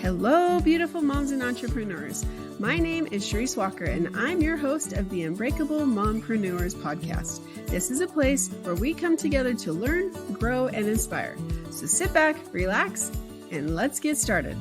Hello, beautiful moms and entrepreneurs. My name is Sharice Walker, and I'm your host of the Unbreakable Mompreneurs podcast. This is a place where we come together to learn, grow, and inspire. So sit back, relax, and let's get started.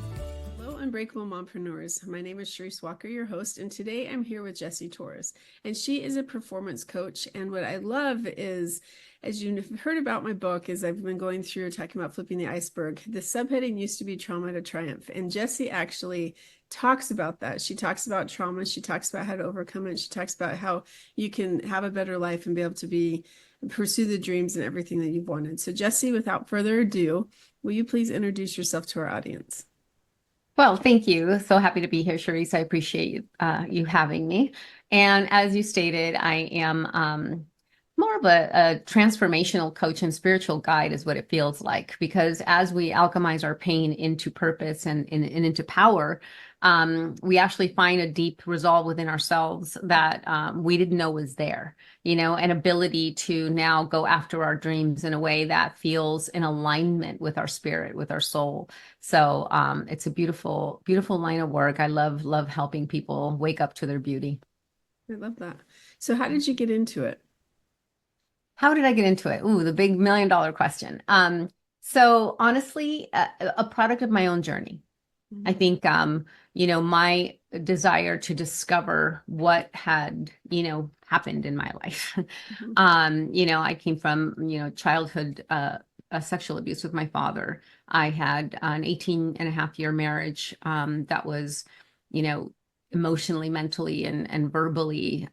Hello, Unbreakable Mompreneurs. My name is Sharice Walker, your host, and today I'm here with Jessie Torres, and she is a performance coach. And what I love is, as you've heard about my book, as I've been going through talking about flipping the iceberg, the subheading used to be trauma to triumph. And Jessie actually talks about that. She talks about trauma. She talks about how to overcome it. She talks about how you can have a better life and be able to pursue the dreams and everything that you've wanted. So Jessie, without further ado, will you please introduce yourself to our audience? Well, thank you. So happy to be here, Sharice. I appreciate you having me. And as you stated, I am more of a transformational coach and spiritual guide is what it feels like, because as we alchemize our pain into purpose and into power, we actually find a deep resolve within ourselves that we didn't know was there, an ability to now go after our dreams in a way that feels in alignment with our spirit, with our soul. So it's a beautiful, beautiful line of work. I love helping people wake up to their beauty. I love that. So how did you get into it? How did I get into it? Ooh, the big $1 million question. So honestly, a product of my own journey. Mm-hmm. I think, my desire to discover what had, happened in my life. Mm-hmm. I came from, childhood sexual abuse with my father. I had an 18-and-a-half-year marriage that was, emotionally, mentally, and verbally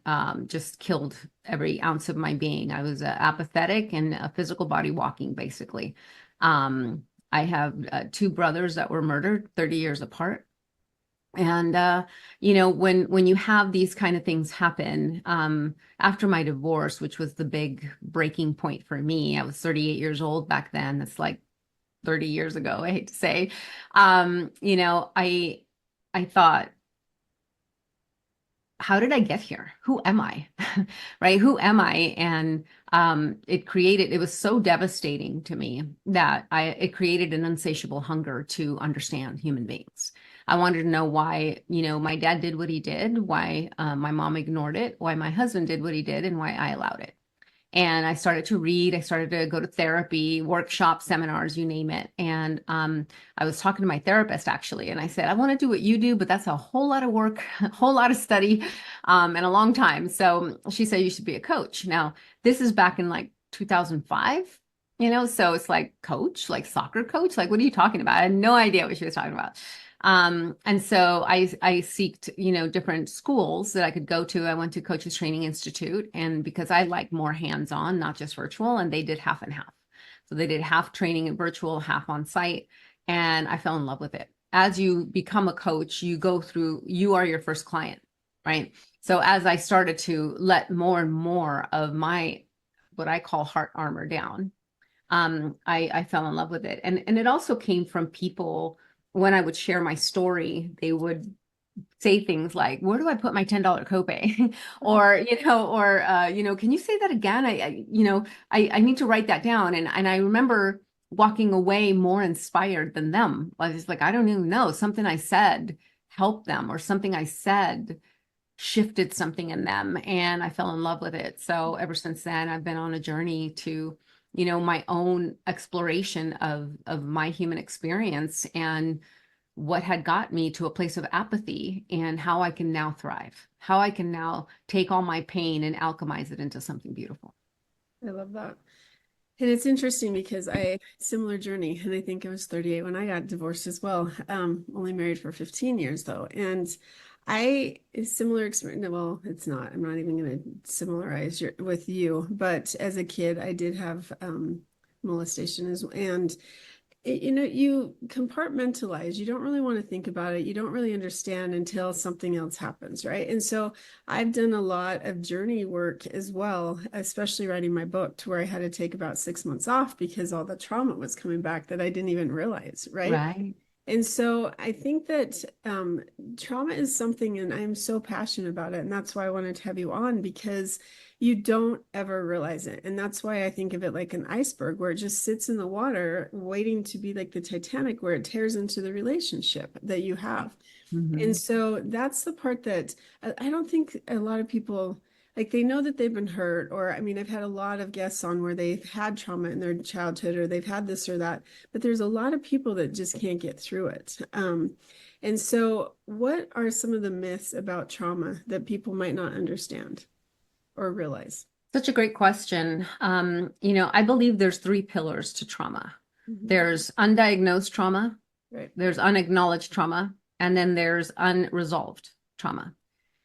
just killed every ounce of my being. I was apathetic and a physical body walking, basically. I have two brothers that were murdered 30 years apart. And, when you have these kind of things happen, after my divorce, which was the big breaking point for me, I was 38 years old back then. That's like 30 years ago, I hate to say. I thought, how did I get here? Who am I? Right? Who am I? And it was so devastating to me that it created an insatiable hunger to understand human beings. I wanted to know why, my dad did what he did, why my mom ignored it, why my husband did what he did, and why I allowed it. And I started to read, I started to go to therapy, workshops, seminars, you name it. And I was talking to my therapist, actually, and I said, I want to do what you do, but that's a whole lot of work, a whole lot of study, and a long time. So she said, you should be a coach. Now, this is back in like 2005, so it's like coach, like soccer coach, like, what are you talking about? I had no idea what she was talking about. And so I seeked, different schools that I could go to. I went to Coaches Training Institute, and because I like more hands-on, not just virtual, and they did half and half. So they did half training and virtual, half on site, and I fell in love with it. As you become a coach, you are your first client, right? So as I started to let more and more of my, what I call heart armor down, I fell in love with it. And it also came from people. When I would share my story, they would say things like, where do I put my $10 copay? or, can you say that again? I need to write that down. And I remember walking away more inspired than them. I was like, I don't even know, something I said helped them, or something I said shifted something in them. And I fell in love with it. So ever since then, I've been on a journey to my own exploration of my human experience and what had got me to a place of apathy, and how I can now thrive, how I can now take all my pain and alchemize it into something beautiful. I love that. And it's interesting because similar journey, and I think I was 38 when I got divorced as well. Only married for 15 years though. And similar experience. Well, it's not. I'm not even going to similarize with you. But as a kid, I did have molestation and you compartmentalize. You don't really want to think about it. You don't really understand until something else happens, right? And so I've done a lot of journey work as well, especially writing my book, to where I had to take about 6 months off because all the trauma was coming back that I didn't even realize, right? Right. And so I think that trauma is something, and I'm so passionate about it. And that's why I wanted to have you on, because you don't ever realize it. And that's why I think of it like an iceberg where it just sits in the water waiting to be like the Titanic, where it tears into the relationship that you have. And so that's the part that I don't think a lot of people, like, they know that they've been hurt, or I mean, I've had a lot of guests on where they've had trauma in their childhood, or they've had this or that, but there's a lot of people that just can't get through it. And so what are some of the myths about trauma that people might not understand or realize? Such a great question. I believe there's three pillars to trauma. There's undiagnosed trauma, Right. there's unacknowledged trauma, and then there's unresolved trauma,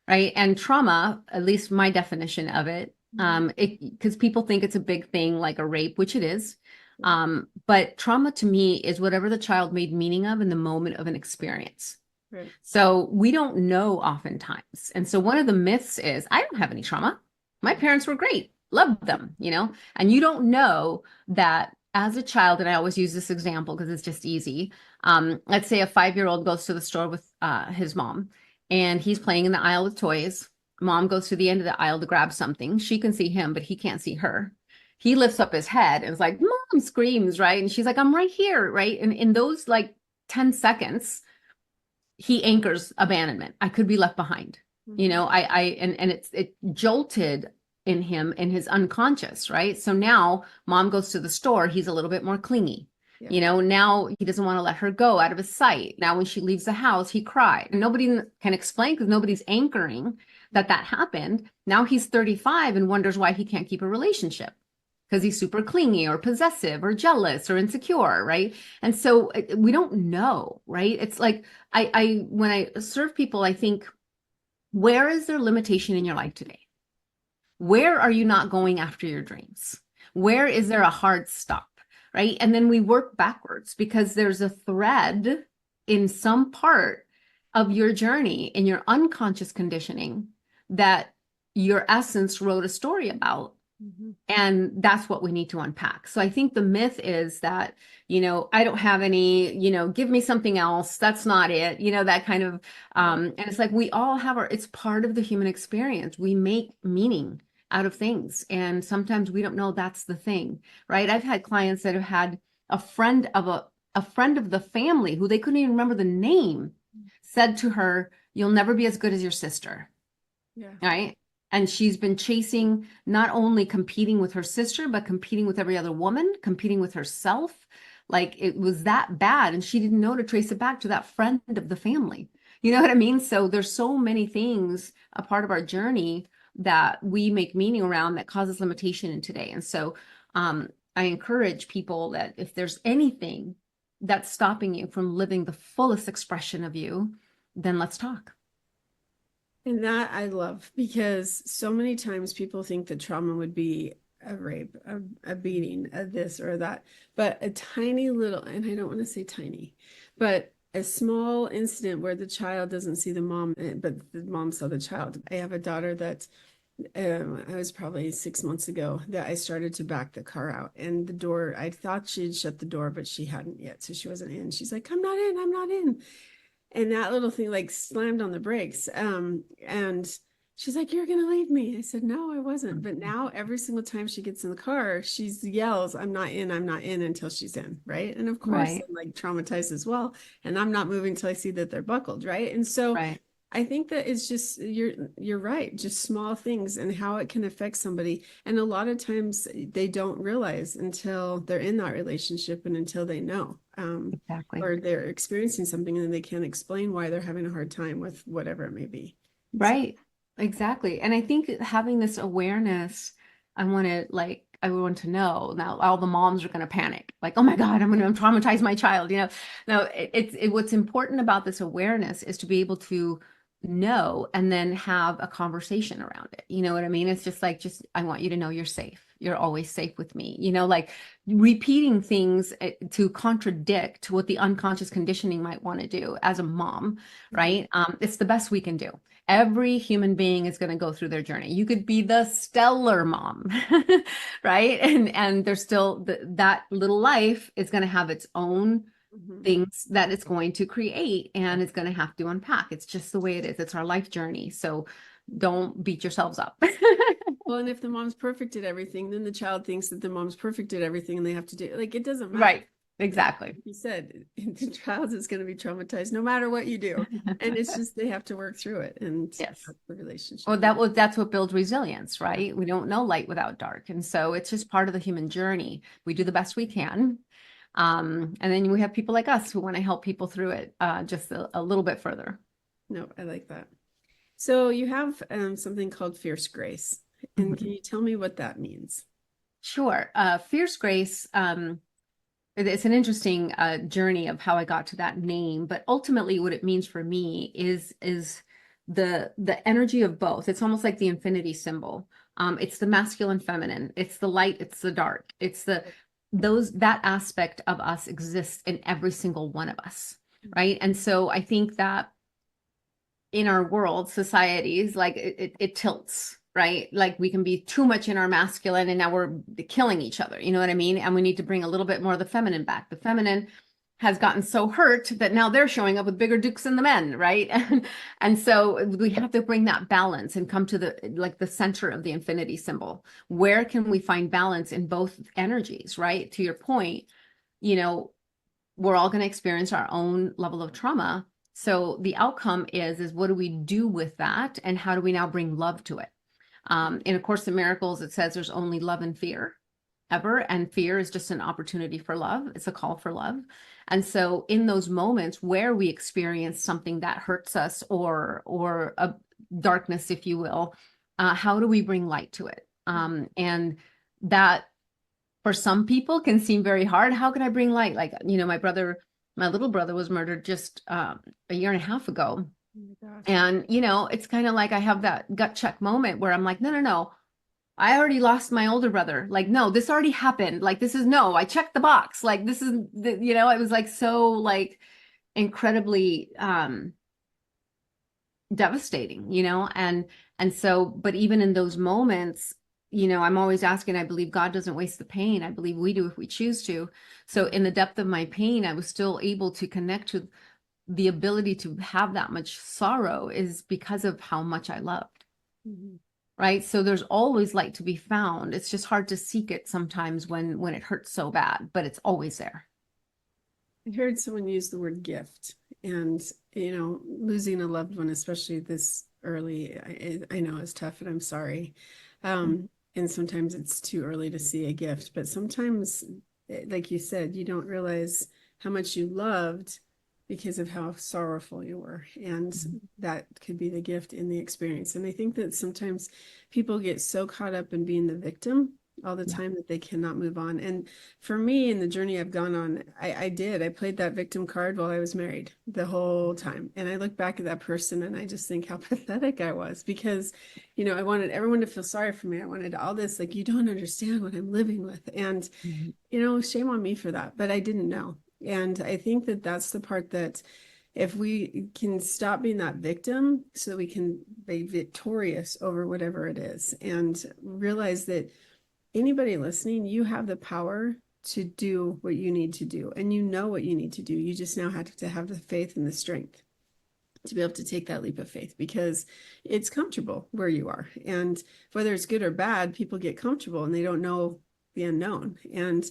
right? And trauma, at least my definition of it, because people think it's a big thing like a rape, which it is. But trauma to me is whatever the child made meaning of in the moment of an experience. Right. So we don't know oftentimes. And so one of the myths is, I don't have any trauma. My parents were great, loved them, and you don't know that as a child. And I always use this example because it's just easy. Let's say a 5-year-old goes to the store with his mom, and he's playing in the aisle with toys. Mom goes to the end of the aisle to grab something. She can see him, but he can't see her. He lifts up his head and is like, Mom, screams, right? And she's like, I'm right here, right? And in those like 10 seconds, he anchors abandonment. I could be left behind. It jolted in him in his unconscious, right? So now mom goes to the store, he's a little bit more clingy. Now he doesn't want to let her go out of his sight. Now when she leaves the house, he cried. And nobody can explain because nobody's anchoring that happened. Now he's 35 and wonders why he can't keep a relationship because he's super clingy or possessive or jealous or insecure, right? And so we don't know, right? It's like I when I serve people, I think, where is there limitation in your life today? Where are you not going after your dreams? Where is there a hard stop, right? And then we work backwards because there's a thread in some part of your journey in your unconscious conditioning that your essence wrote a story about. And that's what we need to unpack. So I think the myth is that, I don't have any, give me something else. That's not it. That kind of, and it's like, we all have it's part of the human experience. We make meaning out of things. And sometimes we don't know that's the thing, right? I've had clients that have had a friend of the family who they couldn't even remember the name said to her, you'll never be as good as your sister. Yeah. Right. And she's been chasing, not only competing with her sister, but competing with every other woman, competing with herself. Like it was that bad. And she didn't know to trace it back to that friend of the family. You know what I mean? So there's so many things, a part of our journey that we make meaning around that causes limitation in today. And so I encourage people that if there's anything that's stopping you from living the fullest expression of you, then let's talk. And that I love, because so many times people think that trauma would be a rape, a beating, a this or that, but a tiny little, and I don't want to say tiny, but a small incident where the child doesn't see the mom, but the mom saw the child. I have a daughter that I was probably 6 months ago that I started to back the car out, and the door, I thought she'd shut the door, but she hadn't yet. So she wasn't in. She's like, I'm not in, I'm not in. And that little thing like slammed on the brakes. And she's like, you're going to leave me. I said, no, I wasn't. But now every single time she gets in the car, she yells, I'm not in until she's in. Right. And of course, I'm like traumatized as well. And I'm not moving till I see that they're buckled. Right. And so I think that it's just, you're right. Just small things and how it can affect somebody. And a lot of times they don't realize until they're in that relationship and until they know. Exactly. Or they're experiencing something and they can't explain why they're having a hard time with whatever it may be. Right. So. Exactly. And I think having this awareness, I want everyone to know. Now all the moms are going to panic, like, oh my God, I'm going to traumatize my child. No, what's important about this awareness is to be able to know and then have a conversation around it. You know what I mean? It's just I want you to know you're safe. You're always safe with me. Like repeating things to contradict what the unconscious conditioning might want to do as a mom, right? It's the best we can do. Every human being is going to go through their journey. You could be the stellar mom, right? And there's still that little life is going to have its own things that it's going to create, and it's going to have to unpack. It's just the way it is. It's our life journey. So don't beat yourselves up. Well, and if the mom's perfect at everything, then the child thinks that the mom's perfect at everything and they have to do like, it doesn't matter. Right. Exactly. Like you said, the child is going to be traumatized no matter what you do. And it's just, they have to work through it. And Yes. that's the relationship. Well, that's what builds resilience, right? We don't know light without dark. And so it's just part of the human journey. We do the best we can. And then we have people like us who want to help people through it just a little bit further. No, I like that. So you have something called Fierce Grace. And can you tell me what that means? Sure. Fierce Grace, it's an interesting journey of how I got to that name, but ultimately what it means for me is the energy of both. It's almost like the infinity symbol. It's the masculine, feminine. It's the light. It's the dark. It's that aspect of us exists in every single one of us, right? And so I think that in our world, societies, like it tilts, right? Like we can be too much in our masculine and now we're killing each other. You know what I mean? And we need to bring a little bit more of the feminine back. The feminine has gotten so hurt that now they're showing up with bigger dukes than the men, right? And so we have to bring that balance and come to the center of the infinity symbol. Where can we find balance in both energies, right? To your point, we're all going to experience our own level of trauma. So the outcome is what do we do with that? And how do we now bring love to it? In A Course in Miracles, it says there's only love and fear ever. And fear is just an opportunity for love. It's a call for love. And so in those moments where we experience something that hurts us or a darkness, if you will, how do we bring light to it? And that for some people can seem very hard. How can I bring light? Like, my little brother was murdered just a year and a half ago. Oh my gosh. And, it's kind of like I have that gut check moment where I'm like, no. I already lost my older brother. Like, no, this already happened. Like, I checked the box. Like, this is, it was like, so like incredibly devastating, and so, but even in those moments, I'm always asking, I believe God doesn't waste the pain. I believe we do if we choose to. So in the depth of my pain, I was still able to connect to the ability to have that much sorrow is because of how much I loved. Mm-hmm. Right. So there's always light to be found. It's just hard to seek it sometimes when it hurts so bad, but it's always there. I heard someone use the word gift, and, losing a loved one, especially this early, I know is tough, and I'm sorry. And sometimes it's too early to see a gift, but sometimes, like you said, you don't realize how much you loved because of how sorrowful you were. And that could be the gift in the experience. And I think that sometimes people get so caught up in being the victim all the time that they cannot move on. And for me, in the journey I've gone on, I played that victim card while I was married the whole time. And I look back at that person and I just think how pathetic I was because, I wanted everyone to feel sorry for me. I wanted all this, like, you don't understand what I'm living with. And, shame on me for that, but I didn't know. And I think that that's the part that if we can stop being that victim so that we can be victorious over whatever it is and realize that anybody listening, you have the power to do what you need to do. And you know what you need to do. You just now have to have the faith and the strength to be able to take that leap of faith because it's comfortable where you are. And whether it's good or bad, people get comfortable and they don't know the unknown. And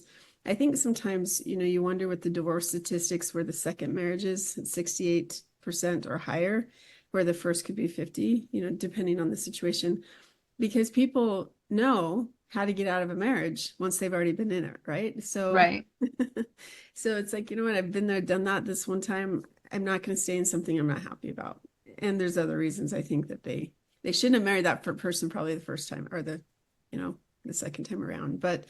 I think sometimes, you wonder with the divorce statistics where the second marriage is 68% or higher, where the first could be 50, depending on the situation, because people know how to get out of a marriage once they've already been in it. Right. So, right. So it's like, what, I've been there, done that this one time. I'm not going to stay in something I'm not happy about. And there's other reasons I think that they shouldn't have married that person probably the first time or the second time around. But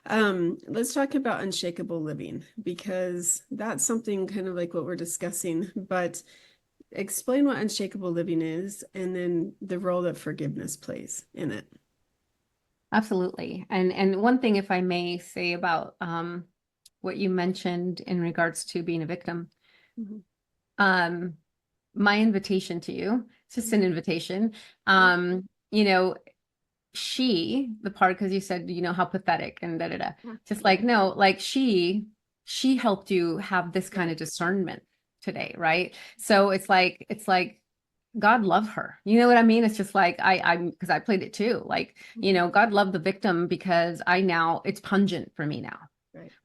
let's talk about unshakable living, because that's something kind of like what we're discussing, but explain what unshakable living is and then the role that forgiveness plays in it. Absolutely. And one thing, if I may say about what you mentioned in regards to being a victim, my invitation to you, it's just an invitation, the part, because you said, how pathetic and da-da-da. Just like, no, like she she helped you have this kind of discernment today, right? So it's like God love her. You know what I mean? It's just like because I played it too. Like, God love the victim, because it's pungent for me now.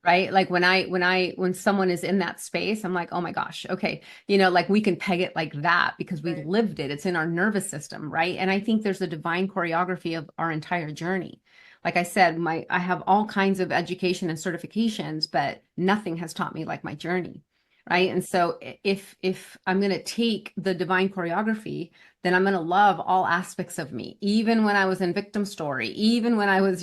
Right. Like when someone is in that space, I'm like, oh my gosh, okay. Like we can peg it like that because we lived it. It's in our nervous system. Right. And I think there's a divine choreography of our entire journey. Like I said, I have all kinds of education and certifications, but nothing has taught me like my journey. Right. And so if I'm going to take the divine choreography, then I'm going to love all aspects of me, even when I was in victim story, even when I was,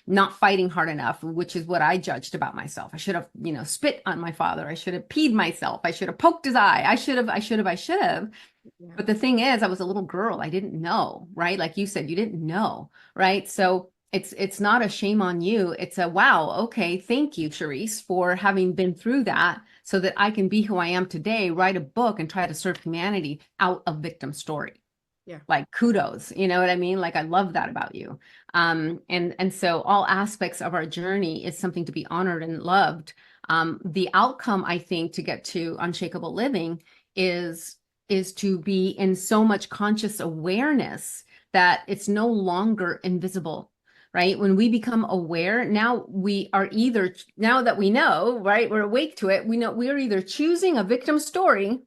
not fighting hard enough, which is what I judged about myself. I should have, spit on my father. I should have peed myself. I should have poked his eye. I should have. Yeah. But the thing is, I was a little girl. I didn't know, right? Like you said, you didn't know, right? So it's not a shame on you. It's a, wow, okay, thank you, Charisse, for having been through that so that I can be who I am today, write a book and try to serve humanity out of victim story. Yeah. Like kudos, you know what I mean? Like I love that about you. And so all aspects of our journey is something to be honored and loved. The outcome, I think, to get to unshakable living is to be in so much conscious awareness that it's no longer invisible. Right? When we become aware, now that we know, right, we're awake to it, we know we're either choosing a victim story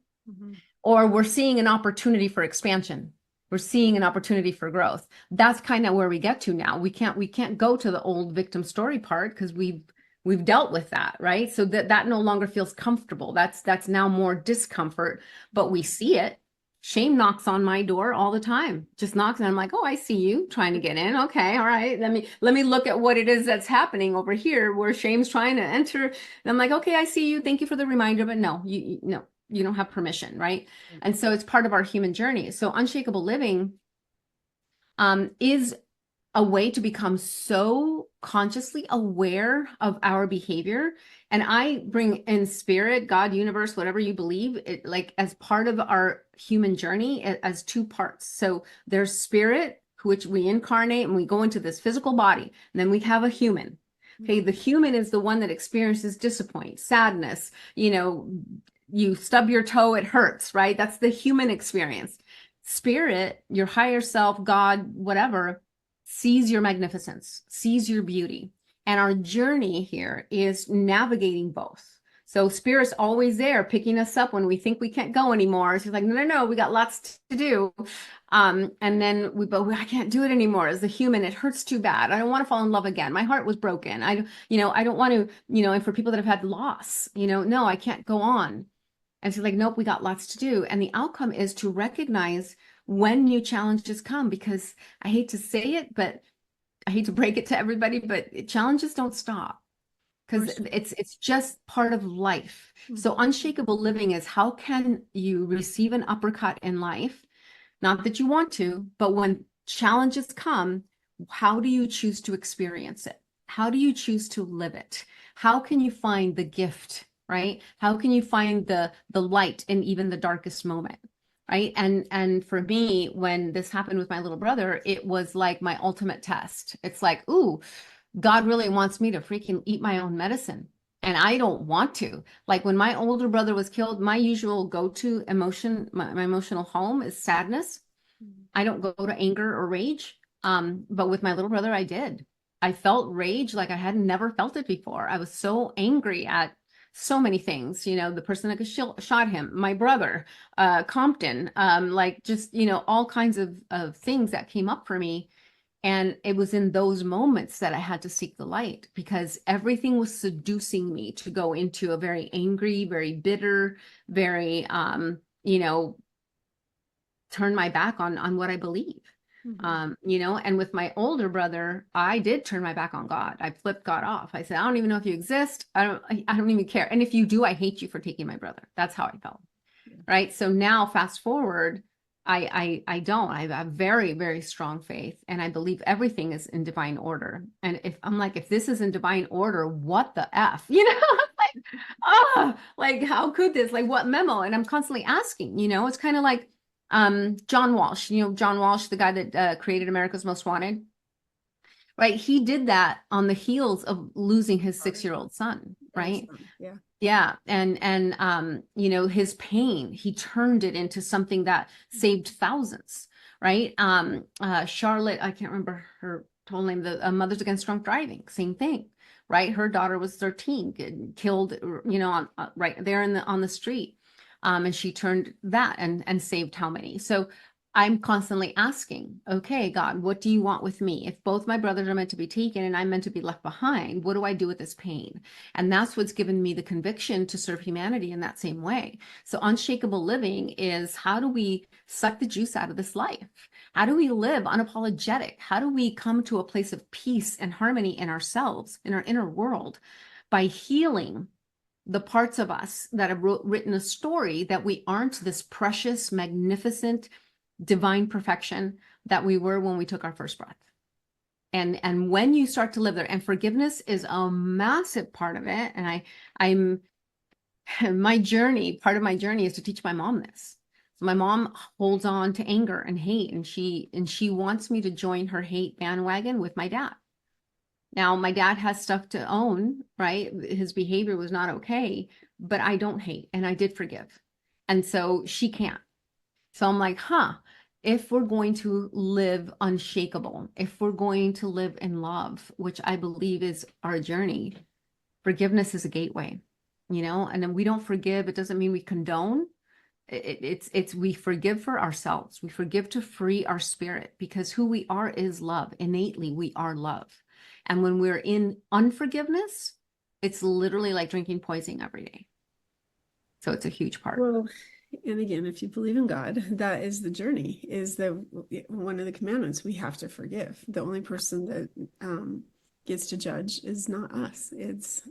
or we're seeing an opportunity for expansion. We're seeing an opportunity for growth. That's kind of where we get to now. We can't go to the old victim story part because we've dealt with that, right? So that no longer feels comfortable. That's now more discomfort, but we see it. Shame knocks on my door all the time, just knocks. And I'm like, oh, I see you trying to get in. Okay. All right. Let me look at what it is that's happening over here where shame's trying to enter. And I'm like, okay, I see you. Thank you for the reminder. But no, you don't have permission. Right. And so it's part of our human journey. So unshakable living is a way to become so consciously aware of our behavior. And I bring in spirit, God, universe, whatever you believe, it, like as part of our human journey as two parts. So there's spirit, which we incarnate and we go into this physical body. And then we have a human. Okay. The human is the one that experiences disappointment, sadness, you stub your toe, it hurts, right? That's the human experience. Spirit, your higher self, God, whatever, sees your magnificence, sees your beauty. And our journey here is navigating both. So spirit's always there picking us up when we think we can't go anymore. She's like, no, we got lots to do. And then I can't do it anymore. As a human, it hurts too bad. I don't want to fall in love again. My heart was broken. I don't want to, and for people that have had loss, no, I can't go on. And she's like, nope, we got lots to do. And the outcome is to recognize when new challenges come, because I hate to say it, but I hate to break it to everybody, but challenges don't stop because it's just part of life. So unshakable living is how can you receive an uppercut in life? Not that you want to, but when challenges come, how do you choose to experience it? How do you choose to live it? How can you find the gift, right? How can you find the light in even the darkest moment? Right. And for me, when this happened with my little brother, it was like my ultimate test. It's like, ooh, God really wants me to freaking eat my own medicine. And I don't want to. Like when my older brother was killed, my usual go-to emotion, my emotional home is sadness. I don't go to anger or rage. But with my little brother, I did. I felt rage like I had never felt it before. I was so angry at so many things, the person that shot him, my brother, Compton, like just, all kinds of things that came up for me. And it was in those moments that I had to seek the light because everything was seducing me to go into a very angry, very bitter, very, turn my back on what I believe. And with my older brother, I did turn my back on God. I flipped God off. I said, I don't even know if you exist. I don't even care. And if you do, I hate you for taking my brother. That's how I felt. Yeah. Right. So now fast forward, I don't. I have very, very strong faith. And I believe everything is in divine order. And if this is in divine order, what the F, like, how could this, like what memo? And I'm constantly asking, it's kind of like, John Walsh, John Walsh, the guy that created America's Most Wanted, right? He did that on the heels of losing his 6-year-old son, right? Awesome. Yeah. Yeah. And you know, his pain, he turned it into something that saved thousands, right? Charlotte, I can't remember her total name, the Mothers Against Drunk Driving, same thing, right? Her daughter was 13, killed, you know, right there on the street. And she turned that and saved how many? So I'm constantly asking, okay, God, what do you want with me? If both my brothers are meant to be taken and I'm meant to be left behind, what do I do with this pain? And that's what's given me the conviction to serve humanity in that same way. So unshakable living is, how do we suck the juice out of this life? How do we live unapologetic? How do we come to a place of peace and harmony in ourselves, in our inner world, by healing the parts of us that have written a story that we aren't this precious, magnificent, divine perfection that we were when we took our first breath. And when you start to live there, and forgiveness is a massive part of it. And I'm my journey, part of my journey is to teach my mom this. So my mom holds on to anger and hate, and she wants me to join her hate bandwagon with my dad. Now, my dad has stuff to own, right? His behavior was not okay, but I don't hate, and I did forgive. And so she can't. So I'm like, if we're going to live unshakable, if we're going to live in love, which I believe is our journey, forgiveness is a gateway, you know, and then we don't forgive. It doesn't mean we condone. It's we forgive for ourselves. We forgive to free our spirit, because who we are is love. Innately, we are love. And when we're in unforgiveness, it's literally like drinking poison every day. So it's a huge part. Well, and again, if you believe in God, that is the journey, is the one of the commandments. We have to forgive. The only person that gets to judge is not us. It's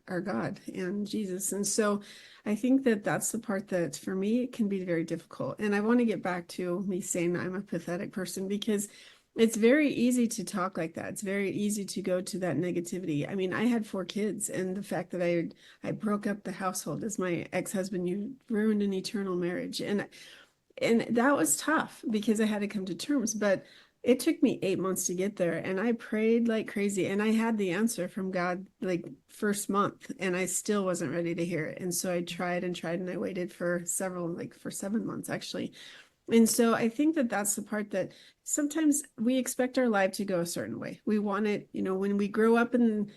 our God and Jesus. And so I think that that's the part that for me can be very difficult. And I want to get back to me saying I'm a pathetic person, because it's very easy to talk like that. It's very easy to go to that negativity. I mean, I had 4 kids, and the fact that I broke up the household as my ex-husband, you ruined an eternal marriage. And that was tough, because I had to come to terms, but it took me 8 months to get there, and I prayed like crazy, and I had the answer from God like first month, and I still wasn't ready to hear it. And so I tried and tried, and I waited for for 7 months actually. And so I think that that's the part that sometimes we expect our life to go a certain way. We want it, you know, when we grow up, and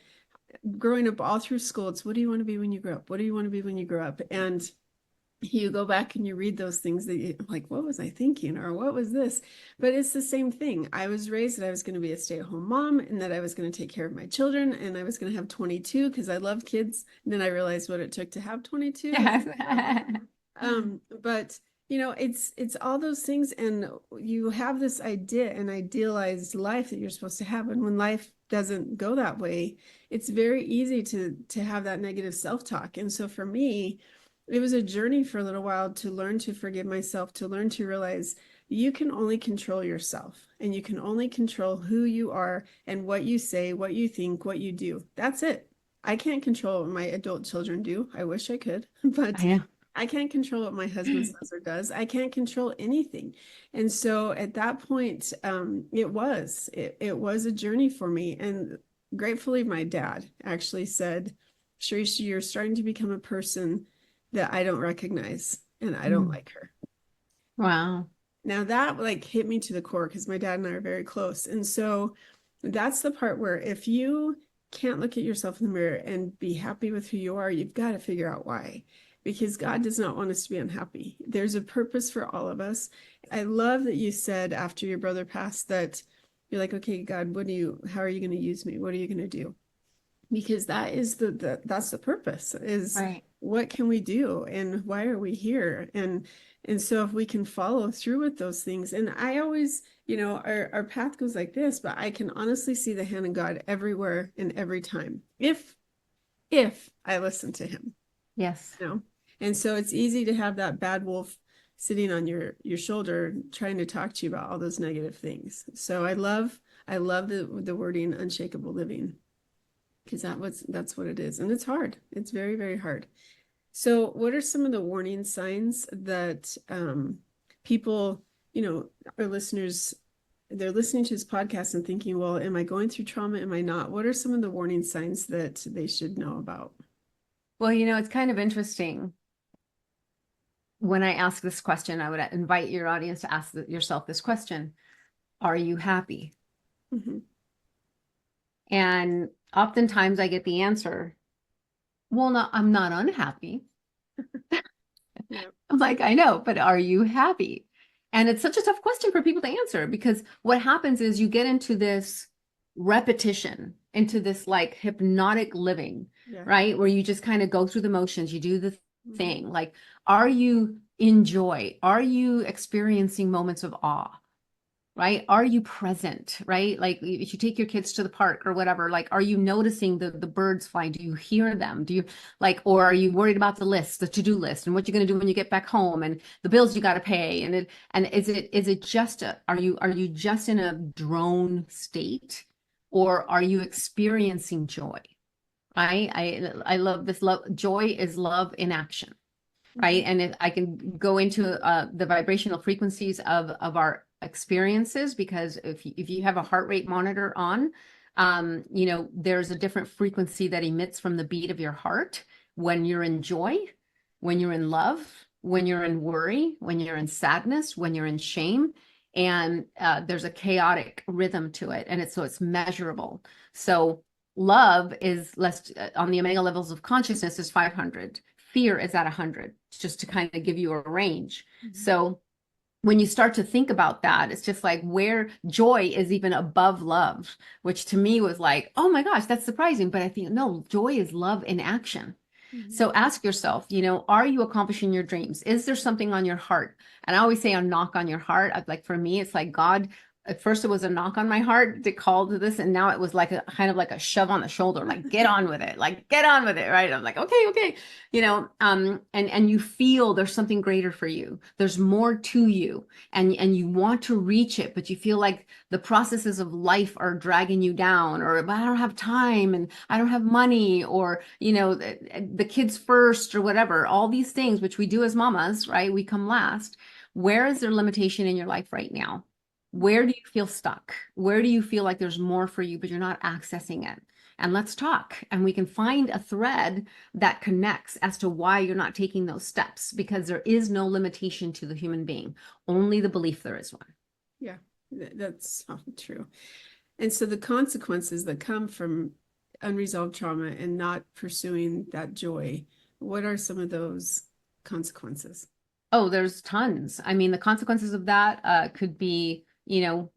growing up all through school, it's what do you want to be when you grow up? What do you want to be when you grow up? And you go back and you read those things that you like, what was I thinking? Or what was this? But it's the same thing. I was raised that I was going to be a stay-at-home mom, and that I was going to take care of my children, and I was going to have 22 because I loved kids. And then I realized what it took to have 22. Yes. But you know, it's all those things, and you have this idea, an idealized life that you're supposed to have, and when life doesn't go that way, it's very easy to have that negative self-talk. And so for me, it was a journey for a little while to learn to forgive myself, to learn to realize you can only control yourself, and you can only control who you are and what you say, what you think, what you do. That's it. I can't control what my adult children do. I wish I could, but I know. I can't control what my husband says or does. I can't control anything. And so at that point, it was a journey for me. And gratefully, my dad actually said, Sharice, you're starting to become a person that I don't recognize, and I don't like her. Wow. Now that like hit me to the core, because my dad and I are very close. And so that's the part where if you can't look at yourself in the mirror and be happy with who you are, you've got to figure out why. Because God does not want us to be unhappy. There's a purpose for all of us. I love that you said after your brother passed that you're like, okay, God, how are you going to use me? What are you going to do? Because that is that's the purpose, is Right. what can we do and why are we here? And so if we can follow through with those things, and I always, you know, our path goes like this, but I can honestly see the hand of God everywhere and every time. If I listen to him. Yes. You know? And so it's easy to have that bad wolf sitting on your shoulder trying to talk to you about all those negative things. So I love the wording unshakable living, because that's what it is. And it's hard. It's very, very hard. So what are some of the warning signs that people, you know, our listeners they're listening to this podcast and thinking, well, am I going through trauma? Am I not? What are some of the warning signs that they should know about? Well, you know, it's kind of interesting. When I ask this question, I would invite your audience to ask yourself this question: are you happy? Mm-hmm. And oftentimes I get the answer, well, no, I'm not unhappy. Yep. I'm like, I know, but are you happy? And it's such a tough question for people to answer, because what happens is you get into this repetition, into this like hypnotic living, Yeah. right? Where you just kind of go through the motions, you do the Mm-hmm. thing. Like, are you in joy? Are you experiencing moments of awe? Right? Are you present? Right? Like if you take your kids to the park or whatever, like, are you noticing the birds flying? Do you hear them? Do you like, or are you worried about the list, the to-do list, and what you're going to do when you get back home, and the bills you got to pay? And is it just are you just in a drone state, or are you experiencing joy? I love this. Love, joy is love in action. Right. And if I can go into the vibrational frequencies of our experiences, because if you have a heart rate monitor on, you know, there's a different frequency that emits from the beat of your heart when you're in joy, when you're in love, when you're in worry, when you're in sadness, when you're in shame. And there's a chaotic rhythm to it. And it's measurable. So love is less on the omega levels of consciousness is 500. Fear is at 100, just to kind of give you a range. Mm-hmm. So when you start to think about that, it's just like where joy is even above love, which to me was like, oh my gosh, that's surprising. But I think, no, joy is love in action. Mm-hmm. So ask yourself, you know, are you accomplishing your dreams? Is there something on your heart? And I always say a knock on your heart. Like for me, it's like God, at first it was a knock on my heart to call to this, and now it was like a kind of like a shove on the shoulder, like get on with it, like get on with it, right? I'm like, okay, you know, and you feel there's something greater for you. There's more to you, and you want to reach it, but you feel like the processes of life are dragging you down, or I don't have time, and I don't have money, or you know, the kids first, or whatever. All these things which we do as mamas, right? We come last. Where is there limitation in your life right now? Where do you feel stuck? Where do you feel like there's more for you, but you're not accessing it? And let's talk. And we can find a thread that connects as to why you're not taking those steps, because there is no limitation to the human being, only the belief there is one. Yeah, that's true. And so the consequences that come from unresolved trauma and not pursuing that joy, what are some of those consequences? Oh, there's tons. I mean, the consequences of that could be, you know,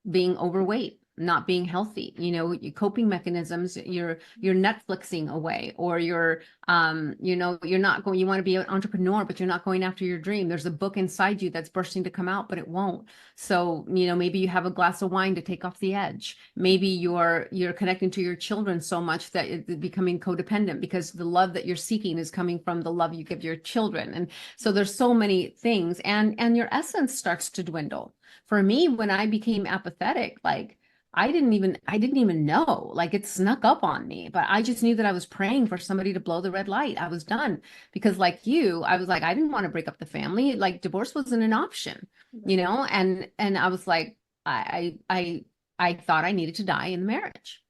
being overweight, not being healthy, you know, your coping mechanisms, you're Netflixing away, or you're, you know, you're not going, you want to be an entrepreneur, but you're not going after your dream. There's a book inside you that's bursting to come out, but it won't. So, you know, maybe you have a glass of wine to take off the edge. Maybe you're connecting to your children so much that it's becoming codependent, because the love that you're seeking is coming from the love you give your children. And so there's so many things, and your essence starts to dwindle. For me, when I became apathetic, like I didn't even know, like it snuck up on me, but I just knew that I was praying for somebody to blow the red light. I was done, because like you, I was like, I didn't want to break up the family. Like divorce wasn't an option, you know? And I was like, I thought I needed to die in the marriage.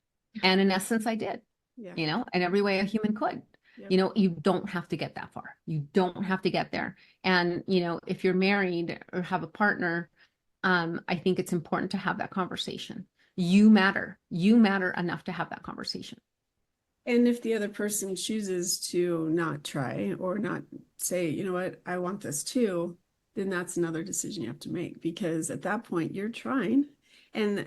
And in essence, I did, Yeah. you know, in every way a human could. Yep. You know, you don't have to get that far. You don't have to get there. And, you know, if you're married or have a partner, I think it's important to have that conversation. You matter enough to have that conversation. And if the other person chooses to not try or not say, you know what, I want this too, then that's another decision you have to make, because at that point you're trying. And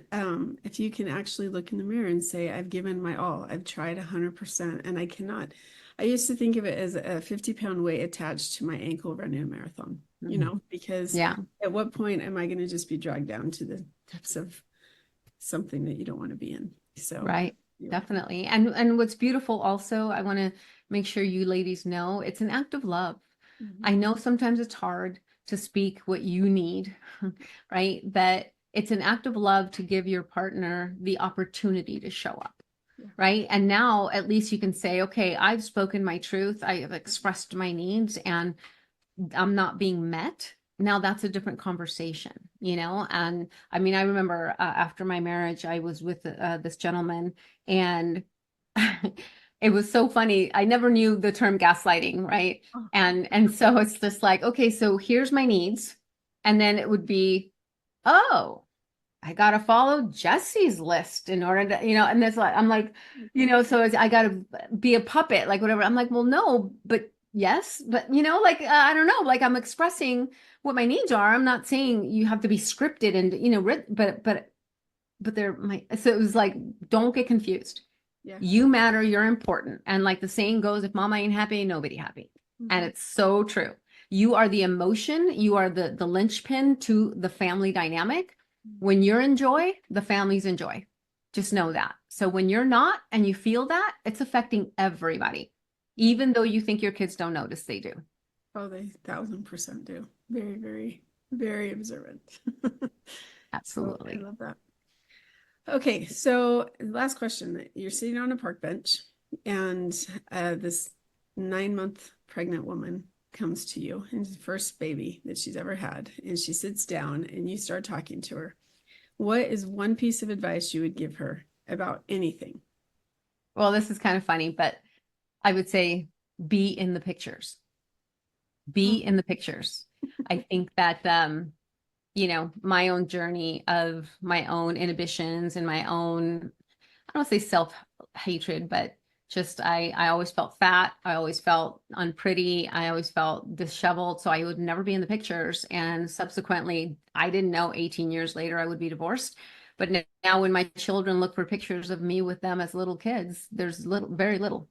if you can actually look in the mirror and say, I've given my all, I've tried 100%, and I cannot. I used to think of it as a 50-pound weight attached to my ankle running a marathon, you know, because Yeah. at what point am I going to just be dragged down to the depths of something that you don't want to be in? So, Right. yeah. Definitely. And what's beautiful also, I want to make sure you ladies know, it's an act of love. Mm-hmm. I know sometimes it's hard to speak what you need, right? But it's an act of love to give your partner the opportunity to show up. Yeah. Right. And now at least you can say, okay, I've spoken my truth. I have expressed my needs, and I'm not being met. now that's a different conversation, And I mean, I remember after my marriage, I was with this gentleman, and it was so funny. I never knew the term gaslighting, right? Oh. And so it's just like, okay, so here's my needs. And then it would be, oh, I gotta follow Jesse's list in order to, and that's like, I'm like, so I gotta be a puppet, like whatever. I'm like, well, no, but yes, but like, I don't know, like I'm expressing what my needs are. I'm not saying you have to be scripted and, but so it was like, don't get confused. Yeah. You matter, you're important. And like the saying goes, if mama ain't happy, ain't nobody happy. And it's so true. You are the emotion, you are the linchpin to the family dynamic. When you're in joy, the family's in joy. Just know that. So when you're not and you feel that, it's affecting everybody. Even though you think your kids don't notice, they do. Oh, they 1000% do. Very, very, very observant. Absolutely. So I love that. Okay, so last question. You're sitting on a park bench, and this 9-month pregnant woman comes to you, and the first baby that she's ever had, and she sits down, and you start talking to her. What is one piece of advice you would give her about anything? Well, this is kind of funny, but I would say be in the pictures. Be in the pictures. I think that my own journey of my own inhibitions and my own, I don't want to say self-hatred, but just I always felt fat. I always felt unpretty. I always felt disheveled. So I would never be in the pictures. And subsequently, I didn't know 18 years later I would be divorced. But now when my children look for pictures of me with them as little kids, there's very little.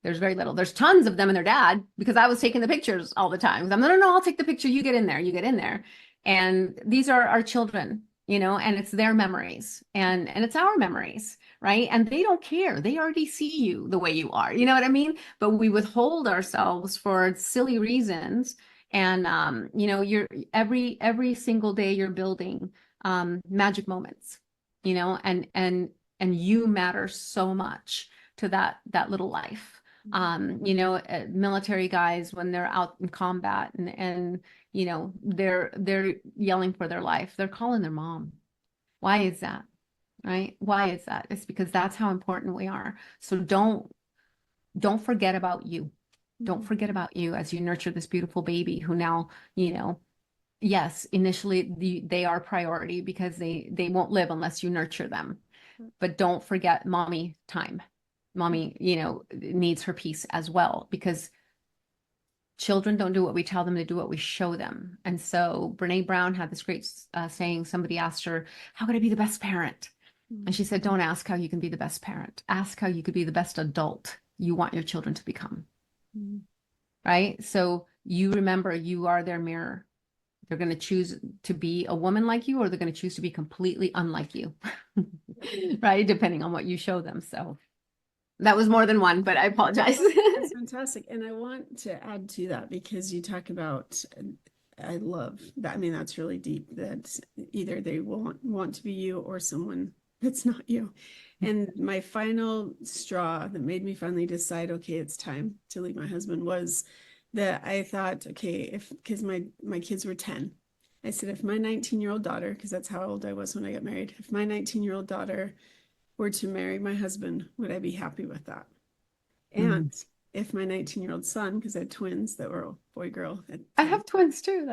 There's very little. There's tons of them and their dad, because I was taking the pictures all the time. I'm like, no, I'll take the picture. You get in there. You get in there. And these are our children, and it's their memories and it's our memories, right? And they don't care. They already see you the way you are. You know what I mean? But we withhold ourselves for silly reasons. And you're every single day you're building magic moments, and you matter so much to that little life. Military guys, when they're out in combat and they're yelling for their life, they're calling their mom. Why is that? Right? Why is that? It's because that's how important we are. So don't forget about you. Don't forget about you as you nurture this beautiful baby who now, yes, initially they are priority because they won't live unless you nurture them. But don't forget mommy time. Mommy, needs her peace as well, because children don't do what we tell them, they do what we show them. And so Brene Brown had this great saying. Somebody asked her, how could I be the best parent? And she said, don't ask how you can be the best parent. Ask how you could be the best adult you want your children to become. Right? So you remember, you are their mirror. They're going to choose to be a woman like you, or they're going to choose to be completely unlike you. Right? Depending on what you show them. So that was more than one, but I apologize. That's fantastic. And I want to add to that, because you talk about, I love that. I mean, that's really deep, that either they want to be you or someone that's not you. And my final straw that made me finally decide, okay, it's time to leave my husband, was that I thought, okay, because my kids were 10, I said, if my 19-year-old daughter, because that's how old I was when I got married, if my 19-year-old daughter were to marry my husband, would I be happy with that? And if my 19-year-old son, because I had twins that were boy, girl. I have twins too.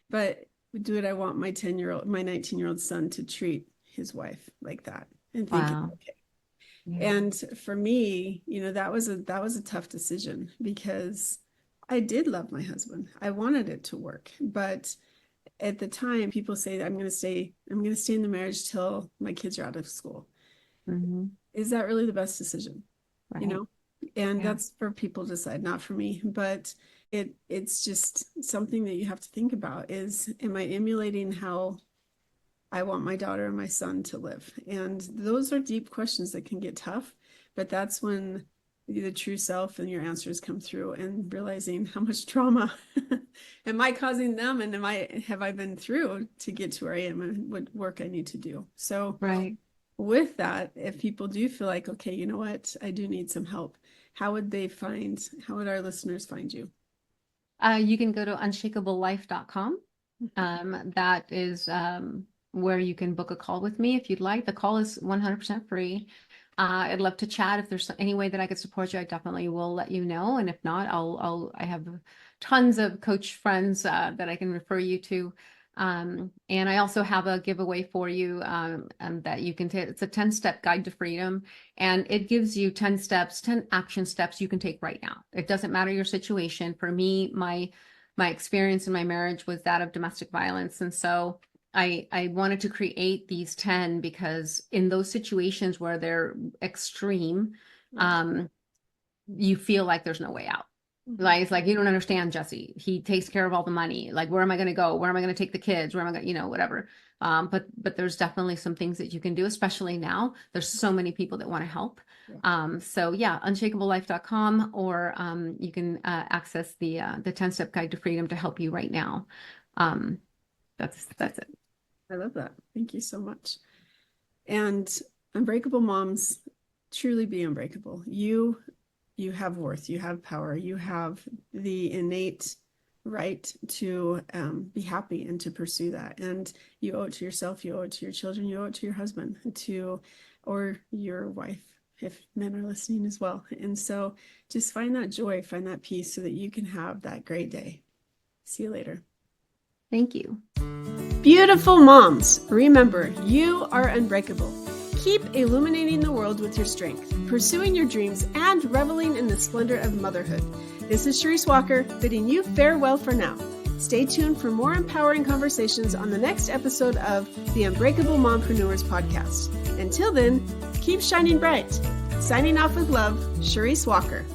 But would I want my 19-year-old son to treat his wife like that and think it's okay? Yeah. And for me, that was a tough decision, because I did love my husband. I wanted it to work, but at the time, people say that I'm going to stay in the marriage till my kids are out of school. Is that really the best decision? Right. And that's for people to decide, not for me. But it's just something that you have to think about is, am I emulating how I want my daughter and my son to live? And those are deep questions that can get tough, but that's when the true self and your answers come through, and realizing how much trauma am I causing them, and have I been through to get to where I am, and what work I need to do. So with that, if people do feel like, okay, you know what, I do need some help, how would our listeners find you? You can go to unshakablelife.com. That is where you can book a call with me if you'd like. The call is 100% free. I'd love to chat. If there's any way that I could support you, I definitely will let you know. And if not, I have tons of coach friends that I can refer you to. And I also have a giveaway for you that you can take. It's a 10-step guide to freedom, and it gives you 10 steps, 10 action steps you can take right now. It doesn't matter your situation. For me, my experience in my marriage was that of domestic violence. And so I wanted to create these 10 because in those situations where they're extreme, you feel like there's no way out. Like, it's like, you don't understand, Jessie. He takes care of all the money. Like, where am I going to go? Where am I going to take the kids? Where am I going to, whatever. But there's definitely some things that you can do, especially now. There's so many people that want to help. So yeah, unshakablelife.com, or you can access the 10-step guide to freedom to help you right now. That's it. I love that. Thank you so much. And Unbreakable Moms, truly be unbreakable. You have worth, you have power, you have the innate right to be happy and to pursue that. And you owe it to yourself, you owe it to your children, you owe it to your husband, or your wife, if men are listening as well. And so just find that joy, find that peace so that you can have that great day. See you later. Thank you. Beautiful moms, remember, you are unbreakable. Keep illuminating the world with your strength, pursuing your dreams, and reveling in the splendor of motherhood. This is Charisse Walker, bidding you farewell for now. Stay tuned for more empowering conversations on the next episode of the Unbreakable Mompreneurs podcast. Until then, keep shining bright. Signing off with love, Charisse Walker.